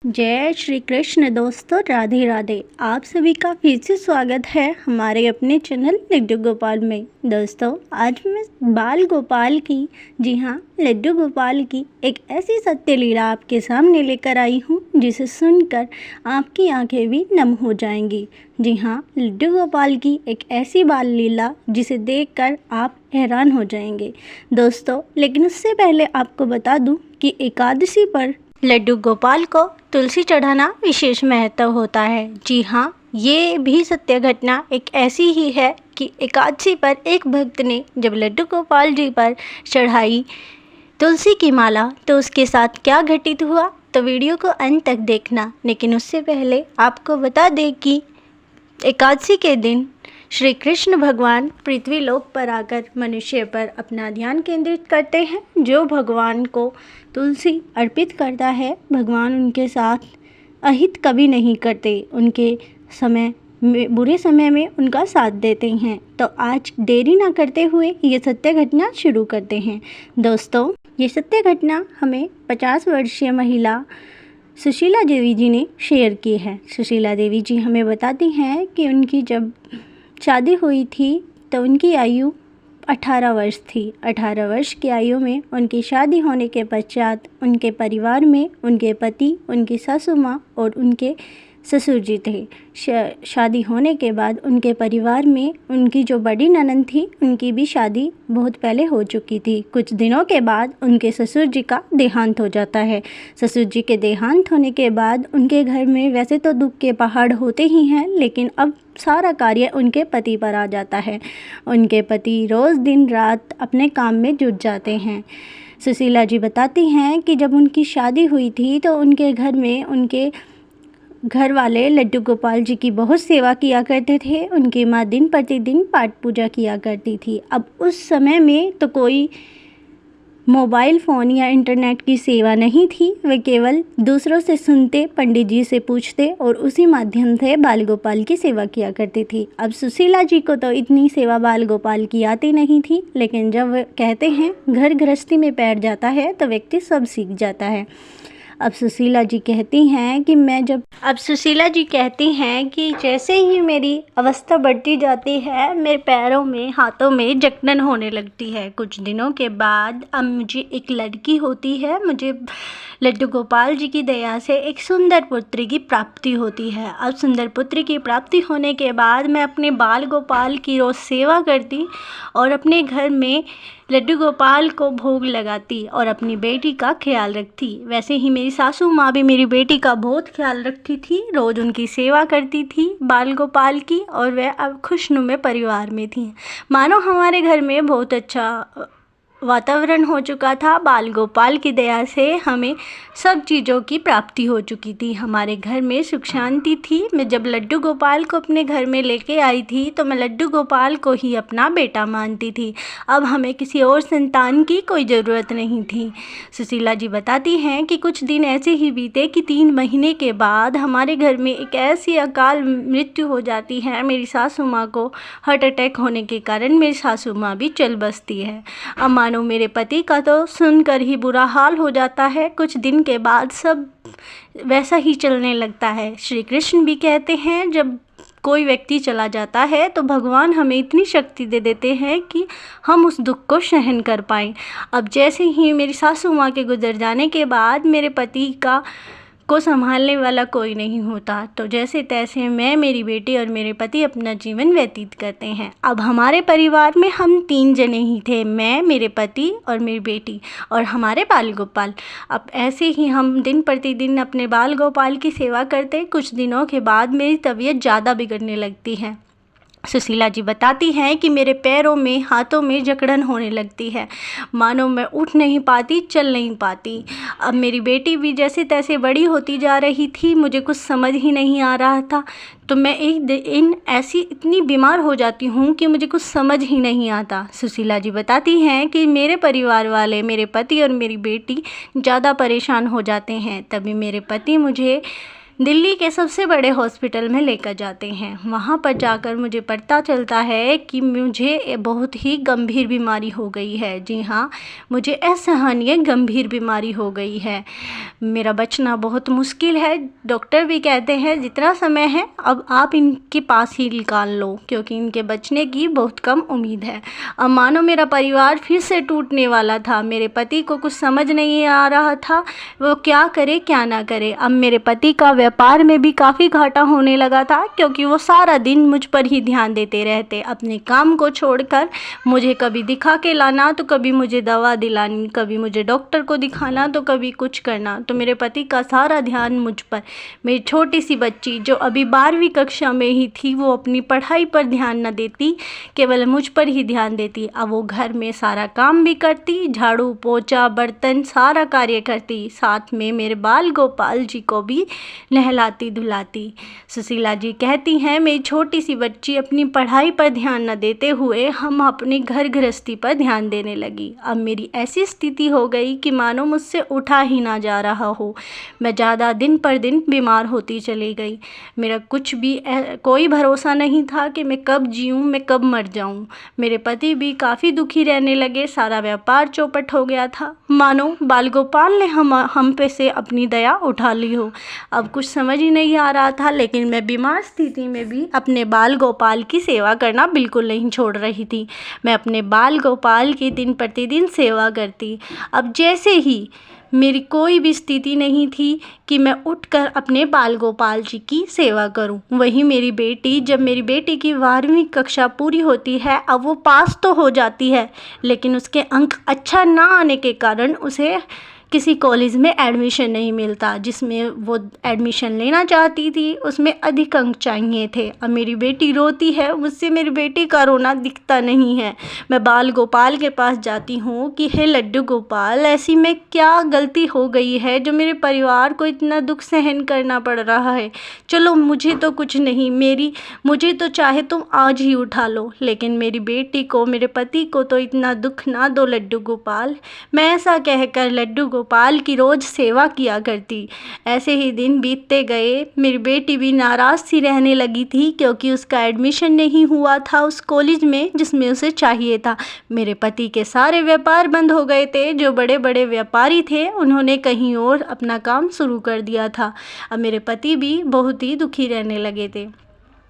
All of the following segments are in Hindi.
जय श्री कृष्ण दोस्तों, राधे राधे। आप सभी का फिर से स्वागत है हमारे अपने चैनल लड्डू गोपाल में। दोस्तों, आज मैं बाल गोपाल की, जी हाँ, लड्डू गोपाल की एक ऐसी सत्य लीला आपके सामने लेकर आई हूँ जिसे सुनकर आपकी आंखें भी नम हो जाएंगी। जी हाँ, लड्डू गोपाल की एक ऐसी बाल लीला जिसे देखकर आप हैरान हो जाएंगे दोस्तों। लेकिन उससे पहले आपको बता दूं कि एकादशी पर लड्डू गोपाल को तुलसी चढ़ाना विशेष महत्व होता है। जी हाँ, ये भी सत्य घटना एक ऐसी ही है कि एकादशी पर एक भक्त ने जब लड्डू गोपाल जी पर चढ़ाई तुलसी की माला तो उसके साथ क्या घटित हुआ, तो वीडियो को अंत तक देखना। लेकिन उससे पहले आपको बता दें कि एकादशी के दिन श्री कृष्ण भगवान पृथ्वी लोक पर आकर मनुष्य पर अपना ध्यान केंद्रित करते हैं। जो भगवान को तुलसी अर्पित करता है, भगवान उनके साथ अहित कभी नहीं करते, उनके समय में, बुरे समय में उनका साथ देते हैं। तो आज देरी ना करते हुए ये सत्य घटना शुरू करते हैं। दोस्तों, ये सत्य घटना हमें 50 वर्षीय महिला सुशीला देवी जी ने शेयर की है। सुशीला देवी जी हमें बताती हैं कि उनकी जब शादी हुई थी तो उनकी आयु 18 वर्ष थी। 18 वर्ष की आयु में उनकी शादी होने के पश्चात उनके परिवार में उनके पति, उनकी सासू माँ और उनके ससुर जी थे। शादी होने के बाद उनके परिवार में उनकी जो बड़ी ननद थी, उनकी भी शादी बहुत पहले हो चुकी थी। कुछ दिनों के बाद उनके ससुर जी का देहांत हो जाता है। ससुर जी के देहांत होने के बाद उनके घर में वैसे तो दुख के पहाड़ होते ही हैं, लेकिन अब सारा कार्य उनके पति पर आ जाता है। उनके पति रोज़ दिन रात अपने काम में जुट जाते हैं। सुशीला जी बताती हैं कि जब उनकी शादी हुई थी तो उनके घर में उनके घर वाले लड्डू गोपाल जी की बहुत सेवा किया करते थे। उनकी माँ दिन प्रतिदिन पाठ पूजा किया करती थी। अब उस समय में तो कोई मोबाइल फ़ोन या इंटरनेट की सेवा नहीं थी। वे केवल दूसरों से सुनते, पंडित जी से पूछते और उसी माध्यम से बाल गोपाल की सेवा किया करती थी। अब सुशीला जी को तो इतनी सेवा बाल गोपाल की आती नहीं थी, लेकिन जब वे कहते हैं घर गृहस्थी में बैठ जाता है तो व्यक्ति सब सीख जाता है। अब सुशीला जी कहती हैं कि जैसे ही मेरी अवस्था बढ़ती जाती है, मेरे पैरों में, हाथों में जकड़न होने लगती है। कुछ दिनों के बाद अब मुझे एक लड़की होती है। मुझे लड्डू गोपाल जी की दया से एक सुंदर पुत्री की प्राप्ति होती है। अब सुंदर पुत्री की प्राप्ति होने के बाद मैं अपने बाल गोपाल की रोज़ सेवा करती और अपने घर में लड्डू गोपाल को भोग लगाती और अपनी बेटी का ख्याल रखती। वैसे ही मेरी सासू माँ भी मेरी बेटी का बहुत ख्याल रखती थी, रोज़ उनकी सेवा करती थी बाल गोपाल की, और वह अब खुशनुमे परिवार में थी। मानो हमारे घर में बहुत अच्छा वातावरण हो चुका था। बाल गोपाल की दया से हमें सब चीज़ों की प्राप्ति हो चुकी थी। हमारे घर में सुख शांति थी। मैं जब लड्डू गोपाल को अपने घर में लेके आई थी तो मैं लड्डू गोपाल को ही अपना बेटा मानती थी। अब हमें किसी और संतान की कोई ज़रूरत नहीं थी। सुशीला जी बताती हैं कि कुछ दिन ऐसे ही बीते कि 3 महीने के बाद हमारे घर में एक ऐसी अकाल मृत्यु हो जाती है। मेरी सासू माँ को हार्ट अटैक होने के कारण मेरी सासू माँ भी चल बसती है। अब मानो मेरे पति का तो सुनकर ही बुरा हाल हो जाता है। कुछ दिन के बाद सब वैसा ही चलने लगता है। श्री कृष्ण भी कहते हैं, जब कोई व्यक्ति चला जाता है तो भगवान हमें इतनी शक्ति दे देते हैं कि हम उस दुख को सहन कर पाएँ। अब जैसे ही मेरी सासू माँ के गुजर जाने के बाद मेरे पति को संभालने वाला कोई नहीं होता, तो जैसे तैसे मैं, मेरी बेटी और मेरे पति अपना जीवन व्यतीत करते हैं। अब हमारे परिवार में हम 3 जने ही थे, मैं, मेरे पति और मेरी बेटी और हमारे बाल गोपाल। अब ऐसे ही हम दिन प्रतिदिन अपने बाल गोपाल की सेवा करते। कुछ दिनों के बाद मेरी तबीयत ज़्यादा बिगड़ने लगती है। सुशीला जी बताती हैं कि मेरे पैरों में, हाथों में जकड़न होने लगती है, मानो मैं उठ नहीं पाती, चल नहीं पाती। अब मेरी बेटी भी जैसे तैसे बड़ी होती जा रही थी, मुझे कुछ समझ ही नहीं आ रहा था। तो मैं एक दिन ऐसी इतनी बीमार हो जाती हूँ कि मुझे कुछ समझ ही नहीं आता। सुशीला जी बताती हैं कि मेरे परिवार वाले, मेरे पति और मेरी बेटी ज़्यादा परेशान हो जाते हैं। तभी मेरे पति मुझे दिल्ली के सबसे बड़े हॉस्पिटल में लेकर जाते हैं। वहाँ पर जाकर मुझे पता चलता है कि मुझे बहुत ही गंभीर बीमारी हो गई है। जी हाँ, मुझे असहनीय गंभीर बीमारी हो गई है। मेरा बचना बहुत मुश्किल है। डॉक्टर भी कहते हैं जितना समय है अब आप इनके पास ही निकाल लो, क्योंकि इनके बचने की बहुत कम उम्मीद है। अब मानो मेरा परिवार फिर से टूटने वाला था। मेरे पति को कुछ समझ नहीं आ रहा था, वो क्या करे क्या ना करे। अब मेरे पति का व्यापार में भी काफ़ी घाटा होने लगा था, क्योंकि वो सारा दिन मुझ पर ही ध्यान देते रहते। अपने काम को छोड़कर मुझे कभी दिखा के लाना तो कभी मुझे दवा दिलानी, कभी मुझे डॉक्टर को दिखाना तो कभी कुछ करना। तो मेरे पति का सारा ध्यान मुझ पर। मेरी छोटी सी बच्ची जो अभी 12वीं कक्षा में ही थी, वो अपनी पढ़ाई पर ध्यान न देती, केवल मुझ पर ही ध्यान देती। अब वो घर में सारा काम भी करती, झाड़ू पोछा बर्तन सारा कार्य करती, साथ में मेरे बाल गोपाल जी को भी नहलाती धुलाती। सुशीला जी कहती हैं मेरी छोटी सी बच्ची अपनी पढ़ाई पर ध्यान न देते हुए हम अपनी घर गृहस्थी पर ध्यान देने लगी। अब मेरी ऐसी स्थिति हो गई कि मानो मुझसे उठा ही ना जा रहा हो। मैं ज़्यादा दिन पर दिन बीमार होती चली गई। मेरा कुछ भी कोई भरोसा नहीं था कि मैं कब जीऊँ, मैं कब मर जाऊँ। मेरे पति भी काफ़ी दुखी रहने लगे। सारा व्यापार चौपट हो गया था, मानो बाल गोपाल ने हम पे से अपनी दया उठा ली हो। अब कुछ समझ ही नहीं आ रहा था, लेकिन मैं बीमार स्थिति में भी अपने बाल गोपाल की सेवा करना बिल्कुल नहीं छोड़ रही थी। मैं अपने बाल गोपाल की दिन प्रतिदिन सेवा करती। अब जैसे ही मेरी कोई भी स्थिति नहीं थी कि मैं उठकर अपने बाल गोपाल जी की सेवा करूं। वहीं मेरी बेटी, जब मेरी बेटी की 12वीं कक्षा पूरी होती है, अब वो पास तो हो जाती है, लेकिन उसके अंक अच्छा ना आने के कारण उसे किसी कॉलेज में एडमिशन नहीं मिलता। जिसमें वो एडमिशन लेना चाहती थी उसमें अधिक अंक चाहिए थे। अब मेरी बेटी रोती है, मुझसे मेरी बेटी का रोना दिखता नहीं है। मैं बाल गोपाल के पास जाती हूँ कि हे लड्डू गोपाल, ऐसी में क्या गलती हो गई है जो मेरे परिवार को इतना दुख सहन करना पड़ रहा है। चलो मुझे तो कुछ नहीं, मुझे तो चाहे तुम आज ही उठा लो, लेकिन मेरी बेटी को, मेरे पति को तो इतना दुख ना दो लड्डू गोपाल। मैं ऐसा कहकर लड्डू गोपाल की रोज़ सेवा किया करती। ऐसे ही दिन बीतते गए। मेरी बेटी भी नाराज़ सी रहने लगी थी, क्योंकि उसका एडमिशन नहीं हुआ था उस कॉलेज में जिसमें उसे चाहिए था। मेरे पति के सारे व्यापार बंद हो गए थे। जो बड़े बड़े व्यापारी थे उन्होंने कहीं और अपना काम शुरू कर दिया था। अब मेरे पति भी बहुत ही दुखी रहने लगे थे।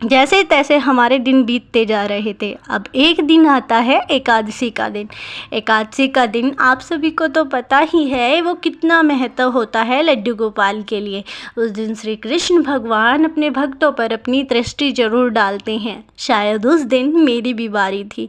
जैसे तैसे हमारे दिन बीतते जा रहे थे। अब एक दिन आता है एकादशी का दिन। एकादशी का दिन आप सभी को तो पता ही है वो कितना महत्व होता है लड्डू गोपाल के लिए। उस दिन श्री कृष्ण भगवान अपने भक्तों पर अपनी दृष्टि जरूर डालते हैं। शायद उस दिन मेरी भी बारी थी।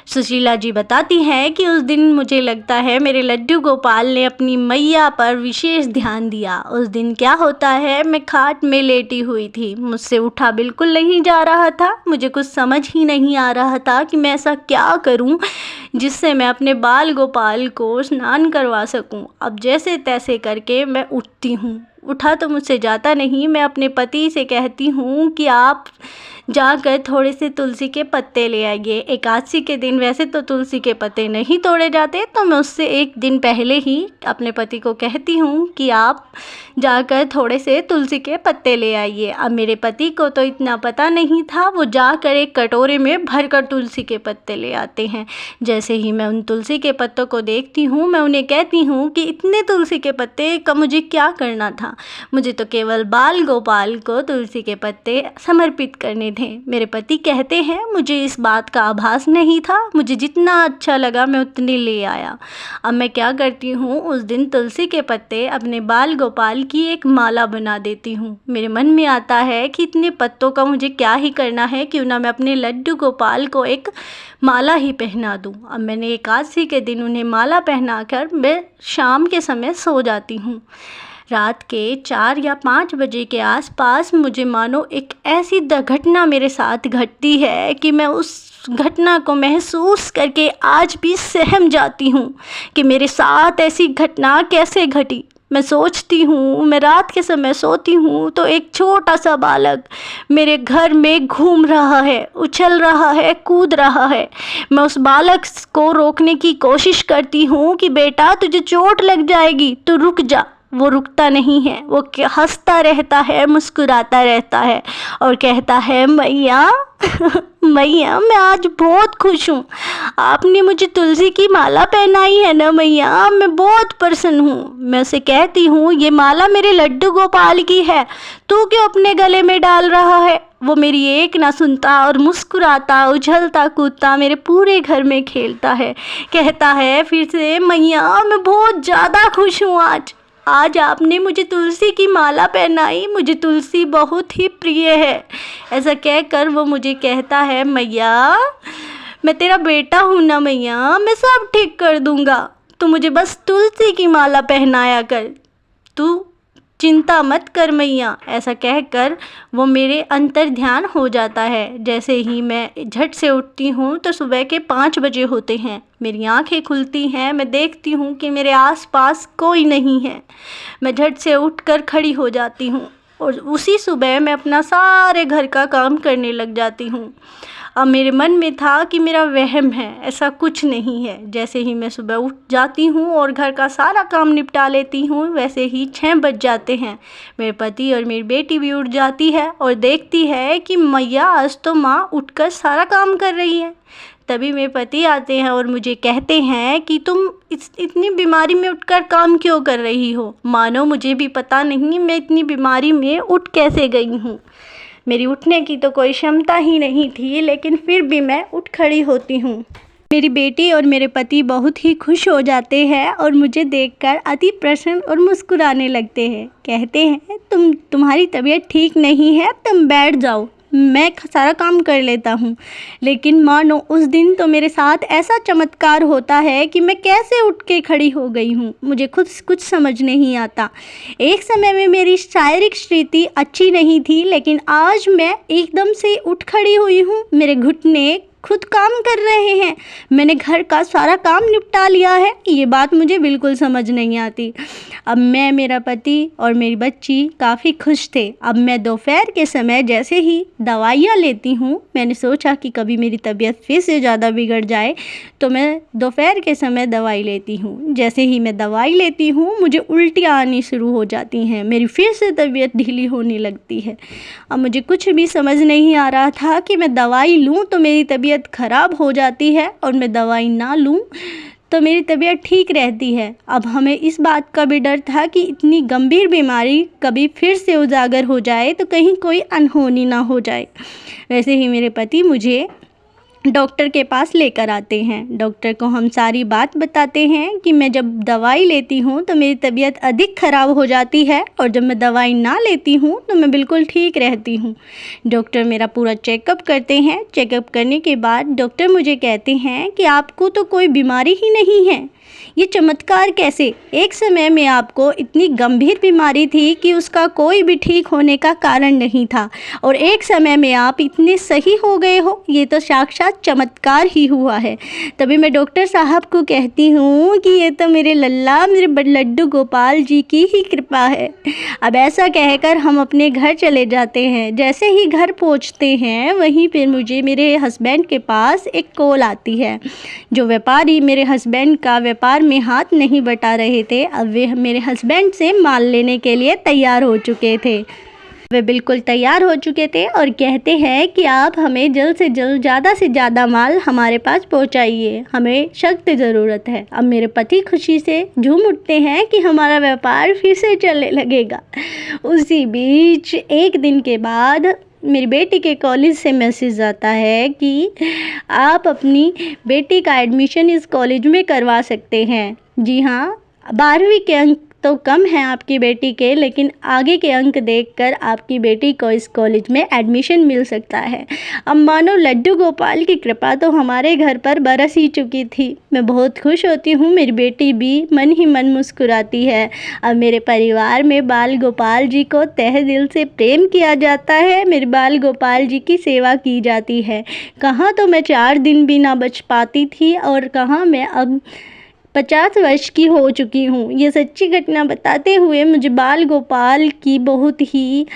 सुशीला जी बताती हैं कि उस दिन मुझे लगता है मेरे लड्डू गोपाल ने अपनी मैया पर विशेष ध्यान दिया। उस दिन क्या होता है, मैं खाट में लेटी हुई थी, मुझसे उठा बिल्कुल नहीं जा रहा था। मुझे कुछ समझ ही नहीं आ रहा था कि मैं ऐसा क्या करूं जिससे मैं अपने बाल गोपाल को स्नान करवा सकूं। अब जैसे तैसे करके मैं उठती हूँ। उठा तो मुझसे जाता नहीं। मैं अपने पति से कहती हूँ कि आप जाकर थोड़े से तुलसी के पत्ते ले आइए। एकादशी के दिन वैसे तो तुलसी के पत्ते नहीं तोड़े जाते, तो मैं उससे एक दिन पहले ही अपने पति को कहती हूँ कि आप जाकर थोड़े से तुलसी के पत्ते ले आइए। अब मेरे पति को तो इतना पता नहीं था, वो जाकर एक कटोरे में भरकर तुलसी के पत्ते ले आते हैं। जैसे ही मैं उन तुलसी के पत्तों को देखती हूँ, मैं उन्हें कहती हूँ कि इतने तुलसी के पत्ते का मुझे क्या करना था। मुझे तो केवल बाल गोपाल को तुलसी के पत्ते समर्पित करने थे। मेरे पति कहते हैं मुझे इस बात का आभास नहीं था, मुझे जितना अच्छा लगा मैं उतने ले आया। अब मैं क्या करती हूँ, उस दिन तुलसी के पत्ते अपने बाल गोपाल की एक माला बना देती हूँ। मेरे मन में आता है कि इतने पत्तों का मुझे क्या ही करना है, क्यों ना मैं अपने लड्डू गोपाल को एक माला ही पहना दूँ। अब मैंने एकादशी के दिन उन्हें माला पहनाकर मैं शाम के समय सो जाती हूँ। रात के 4 या 5 बजे के आसपास मुझे मानो एक ऐसी घटना मेरे साथ घटती है कि मैं उस घटना को महसूस करके आज भी सहम जाती हूँ कि मेरे साथ ऐसी घटना कैसे घटी। मैं सोचती हूँ, मैं रात के समय सोती हूँ तो एक छोटा सा बालक मेरे घर में घूम रहा है, उछल रहा है, कूद रहा है। मैं उस बालक को रोकने की कोशिश करती हूँ कि बेटा तुझे चोट लग जाएगी, तू रुक जा। वो रुकता नहीं है, वो हंसता रहता है, मुस्कुराता रहता है और कहता है मैया मैया मैं आज बहुत खुश हूँ, आपने मुझे तुलसी की माला पहनाई है ना मैया, मैं बहुत प्रसन्न हूँ। मैं उसे कहती हूँ ये माला मेरे लड्डू गोपाल की है, तू क्यों अपने गले में डाल रहा है। वो मेरी एक ना सुनता और मुस्कुराता उछलता कूदता मेरे पूरे घर में खेलता है। कहता है फिर से मैया मैं बहुत ज़्यादा खुश हूँ, आज आपने मुझे तुलसी की माला पहनाई, मुझे तुलसी बहुत ही प्रिय है। ऐसा कहकर वो मुझे कहता है मैया मैं तेरा बेटा हूँ ना मैया, मैं सब ठीक कर दूँगा, तू मुझे बस तुलसी की माला पहनाया कर, तू चिंता मत कर मैया। ऐसा कहकर वो मेरे अंतर ध्यान हो जाता है। जैसे ही मैं झट से उठती हूँ तो सुबह के 5 बजे होते हैं। मेरी आंखें खुलती हैं, मैं देखती हूँ कि मेरे आसपास कोई नहीं है। मैं झट से उठकर खड़ी हो जाती हूँ और उसी सुबह मैं अपना सारे घर का काम करने लग जाती हूँ। अब मेरे मन में था कि मेरा वहम है, ऐसा कुछ नहीं है। जैसे ही मैं सुबह उठ जाती हूँ और घर का सारा काम निपटा लेती हूँ, वैसे ही 6 बज जाते हैं। मेरे पति और मेरी बेटी भी उठ जाती है और देखती है कि मैया आज तो माँ उठकर सारा काम कर रही है। तभी मेरे पति आते हैं और मुझे कहते हैं कि तुम इतनी बीमारी में उठकर काम क्यों कर रही हो। मानो मुझे भी पता नहीं मैं इतनी बीमारी में उठ कैसे गई हूँ। मेरी उठने की तो कोई क्षमता ही नहीं थी, लेकिन फिर भी मैं उठ खड़ी होती हूँ। मेरी बेटी और मेरे पति बहुत ही खुश हो जाते हैं और मुझे देखकर अति प्रसन्न और मुस्कुराने लगते हैं। कहते हैं तुम्हारी तबीयत ठीक नहीं है, तुम बैठ जाओ, मैं सारा काम कर लेता हूँ। लेकिन मानो उस दिन तो मेरे साथ ऐसा चमत्कार होता है कि मैं कैसे उठ के खड़ी हो गई हूँ, मुझे खुद कुछ समझ नहीं आता। एक समय में मेरी शारीरिक स्थिति अच्छी नहीं थी, लेकिन आज मैं एकदम से उठ खड़ी हुई हूँ। मेरे घुटने खुद काम कर रहे हैं, मैंने घर का सारा काम निपटा लिया है। ये बात मुझे बिल्कुल समझ नहीं आती। अब मैं, मेरा पति और मेरी बच्ची काफ़ी खुश थे। अब मैं दोपहर के समय जैसे ही दवाइयाँ लेती हूँ, मैंने सोचा कि कभी मेरी तबीयत फिर से ज़्यादा बिगड़ जाए तो मैं दोपहर के समय दवाई लेती हूँ। जैसे ही मैं दवाई लेती हूँ मुझे उल्टियाँ आनी शुरू हो जाती हैं, मेरी फिर से तबीयत ढीली होने लगती है। अब मुझे कुछ भी समझ नहीं आ रहा था कि मैं दवाई लूँ तो मेरी तबीयत ख़राब हो जाती है और मैं दवाई ना लूँ तो मेरी तबीयत ठीक रहती है। अब हमें इस बात का भी डर था कि इतनी गंभीर बीमारी कभी फिर से उजागर हो जाए तो कहीं कोई अनहोनी ना हो जाए। वैसे ही मेरे पति मुझे डॉक्टर के पास लेकर आते हैं। डॉक्टर को हम सारी बात बताते हैं कि मैं जब दवाई लेती हूँ तो मेरी तबीयत अधिक ख़राब हो जाती है और जब मैं दवाई ना लेती हूँ तो मैं बिल्कुल ठीक रहती हूँ। डॉक्टर मेरा पूरा चेकअप करते हैं। चेकअप करने के बाद डॉक्टर मुझे कहते हैं कि आपको तो कोई बीमारी ही नहीं है, ये चमत्कार कैसे। एक समय में आपको इतनी गंभीर बीमारी थी कि उसका कोई भी ठीक होने का कारण नहीं था और एक समय में आप इतने सही हो गए हो, ये तो साक्षात चमत्कार ही हुआ है। तभी मैं डॉक्टर साहब को कहती हूँ कि ये तो मेरे लल्ला, मेरे लड्डू गोपाल जी की ही कृपा है। अब ऐसा कहकर हम अपने घर चले जाते हैं। जैसे ही घर पहुँचते हैं वहीं पर मुझे मेरे हस्बैंड के पास एक कॉल आती है। जो व्यापारी मेरे हस्बैंड का व्यापार में हाथ नहीं बटा रहे थे, अब वे मेरे हस्बैंड से माल लेने के लिए तैयार हो चुके थे। वे बिल्कुल तैयार हो चुके थे और कहते हैं कि आप हमें जल्द से जल्द ज़्यादा से ज़्यादा माल हमारे पास पहुंचाइए, हमें सख्त ज़रूरत है। अब मेरे पति खुशी से झूम उठते हैं कि हमारा व्यापार फिर से चलने लगेगा। उसी बीच एक दिन के बाद मेरी बेटी के कॉलेज से मैसेज आता है कि आप अपनी बेटी का एडमिशन इस कॉलेज में करवा सकते हैं। जी हाँ, 12वीं के अंक तो कम हैं आपकी बेटी के, लेकिन आगे के अंक देखकर आपकी बेटी को इस कॉलेज में एडमिशन मिल सकता है। अब मानो लड्डू गोपाल की कृपा तो हमारे घर पर बरस ही चुकी थी। मैं बहुत खुश होती हूँ, मेरी बेटी भी मन ही मन मुस्कुराती है। अब मेरे परिवार में बाल गोपाल जी को तहे दिल से प्रेम किया जाता है, मेरे बाल गोपाल जी की सेवा की जाती है। कहाँ तो मैं 4 दिन भी ना बच पाती थी और कहाँ मैं अब 50 वर्ष की हो चुकी हूँ। ये सच्ची घटना बताते हुए मुझे बाल गोपाल की बहुत ही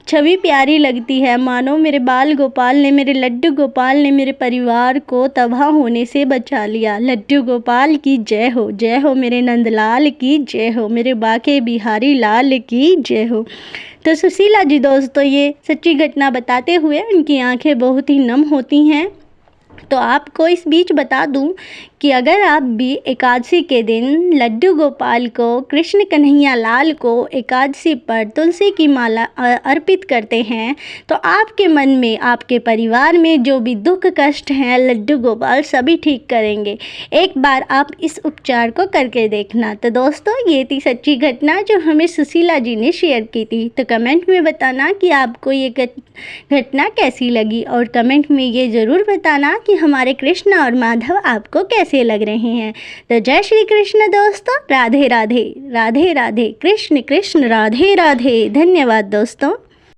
छवि प्यारी लगती है, मानो मेरे बाल गोपाल ने, मेरे लड्डू गोपाल ने मेरे परिवार को तबाह होने से बचा लिया। लड्डू गोपाल की जय हो, मेरे नंदलाल की जय हो, मेरे बाके बिहारी लाल की जय हो। तो सुशीला जी दोस्तों ये सच्ची घटना बताते हुए उनकी आंखें बहुत ही नम होती हैं। तो आपको इस बीच बता दूं कि अगर आप भी एकादशी के दिन लड्डू गोपाल को, कृष्ण कन्हैया लाल को एकादशी पर तुलसी की माला अर्पित करते हैं तो आपके मन में, आपके परिवार में जो भी दुख कष्ट हैं, लड्डू गोपाल सभी ठीक करेंगे। एक बार आप इस उपचार को करके देखना। तो दोस्तों ये थी सच्ची घटना जो हमें सुशीला जी ने शेयर की थी। तो कमेंट में बताना कि आपको ये घटना कैसी लगी, और कमेंट में ये ज़रूर बताना कि हमारे कृष्ण और माधव आपको कैसे लग रहे हैं। तो जय श्री कृष्ण दोस्तों, राधे राधे, राधे राधे, कृष्ण कृष्ण राधे राधे। धन्यवाद दोस्तों।